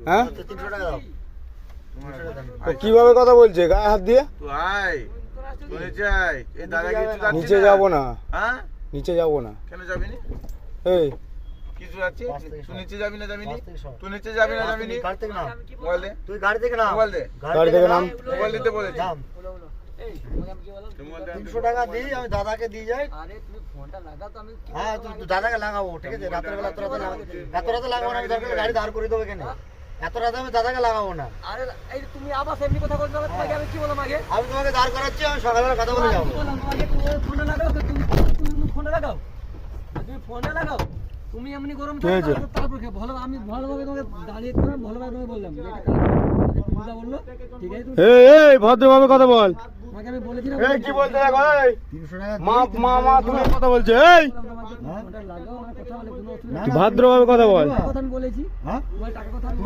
হ্যাঁ 300 টাকা দাও। তো কিভাবে কথা বলছে গায়ে হাত দিয়ে? তুই আয়, তুই নিচে আয়। এই দাদা কিছু যাচ্ছি নিচে যাবো না, হ্যাঁ নিচে যাবো না। কেন যাবি না? এই কিছু যাচ্ছি, পাঁচ থেকে তুই সব। নিচে যাবি না যাবি নি? পাঁচ থেকে সব। তুই নিচে যাবি না যাবি নি? গাড়ি থেকে নাম। মোবাইল দে, তুই গাড়ি থেকে নাম। মোবাইল দে, গাড়ি থেকে নাম। মোবাইল দিতে বলেছি। নাম। তুই মোবাইল দে, 300 টাকা দিই, আমি দাদাকে দিয়ে যাই। আরে তুমি ফোনটা লাগাও তো আমি হ্যাঁ তুই দাদাকে লাগাবো, ঠিক আছে? রাতের বেলা এত রাতে লাগাবো, এত রাতে লাগাবো না, আমি দরকার হলে গাড়ি দাঁড় করে দেবো কেন? এত রাতে আমি দাদাকে লাগাবো না। আরে এই তুমি আবার এমনি কথা বলছো তোমাকে আমি কি বললাম আগে আমি তোমাকে দাঁড় করাচ্ছি, আমি সকালবেলা কথা বলে যাবো। কি বললাম তোমাকে তুমি ফোনটা লাগাও তো তুমি ফোনটা লাগাও তুমি ফোনটা লাগাও তুমি এমনি গরম ঠিক আছে। তারপর ভালো আমি ভালোভাবে তোমাকে দাঁড়িয়ে করে ভালোভাবে তোমাকে বললাম যে এটা কাজ বুঝা বললো ঠিক আছে তুমি এই ভদ্রভাবে কথা বল। তোমাকে আমি বলেছিলাম এই কি বলতে দেখো, এই 300 টাকা মা দিই, মা মা তুমি কথা বলছে। এই ফোনটা লাগাও আমার কথা বলে কোনো অসুবিধা তুই ভদ্রভাবে কথা বল। কথা আমি বলেছি হ্যাঁ? তোমার টাকা কথা আমি